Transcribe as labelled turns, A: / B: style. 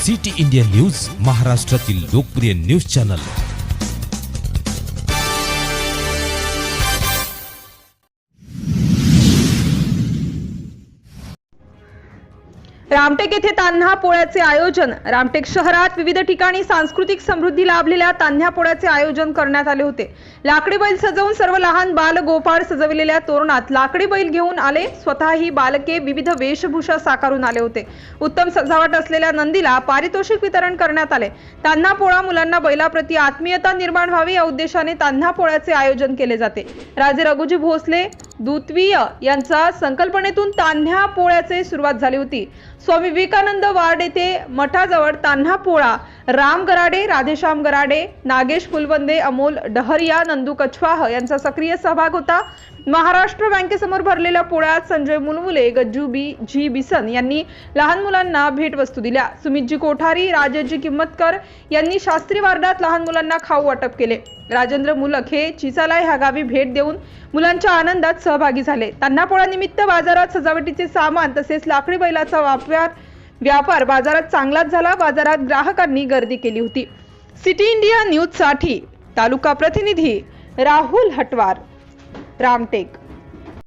A: City India news, महाराष्ट्रातील लोकप्रिय news channel.
B: Ramtek येथे तान्हा पोळ्याचे आयोजन। रामटेक शहरात विविध ठिकाणी सांस्कृतिक समृद्धी लाभलेल्या तान्हा पोळ्याचे आयोजन करण्यात आले होते। लाकडी बैल सजवून सर्व लहान बाल गोपाळ सजविलेल्या तोरणात लाकडी बैल घेऊन आले। स्वतःही बालके विविध वेशभूषा साकारून आले होते। उत्तम सजावट असलेल्या नंदीला पारितोषिक वितरण करण्यात आले। तान्हा पोळा मुलांना बैलाप्रती आत्मीयता निर्माण व्हावी या उद्देशाने तान्हा पोळ्याचे आयोजन केले जाते। राजे रघुजी भोसले दूतवीय यांच्या संकल्पनेतून तान्हा पोळ्याची सुरुवात झाली होती। स्वामी विवेकानंद वार्ड येथे मठाजवळ तान्हा पोळा राम गराडे, राधेश्याम गराडे, नागेश फुलवंदे, अमोल डहरिया, नंदू कछवाह यांचा सक्रिय सहभाग होता। महाराष्ट्र बँकेसमोर भरलेल्या पोळ्यात संजय मुलमुले, गज्जू जी बिसन यांनी लहान मुलांना भेटवस्तू दिल्या। सुमितजी कोठारी, राजेशजी किंमतकर यांनी शास्त्री वार्डात लहान मुलांना खाऊ वाटप केले। राजेंद्र मुलक हे चिसाला ह्या गावी भेट देऊन मुलांच्या आनंदात सहभागी झाले। तान्हा पोळ्यानिमित्त बाजारात सजावटीचे सामान तसेच लाकडी बैलाचा व्यापार बाजारात चांगलाच झाला। बाजारात ग्राहकांनी गर्दी केली होती। सिटी इंडिया न्यूज साठी तालुका प्रतिनिधी राहुल हटवार, रामटेक।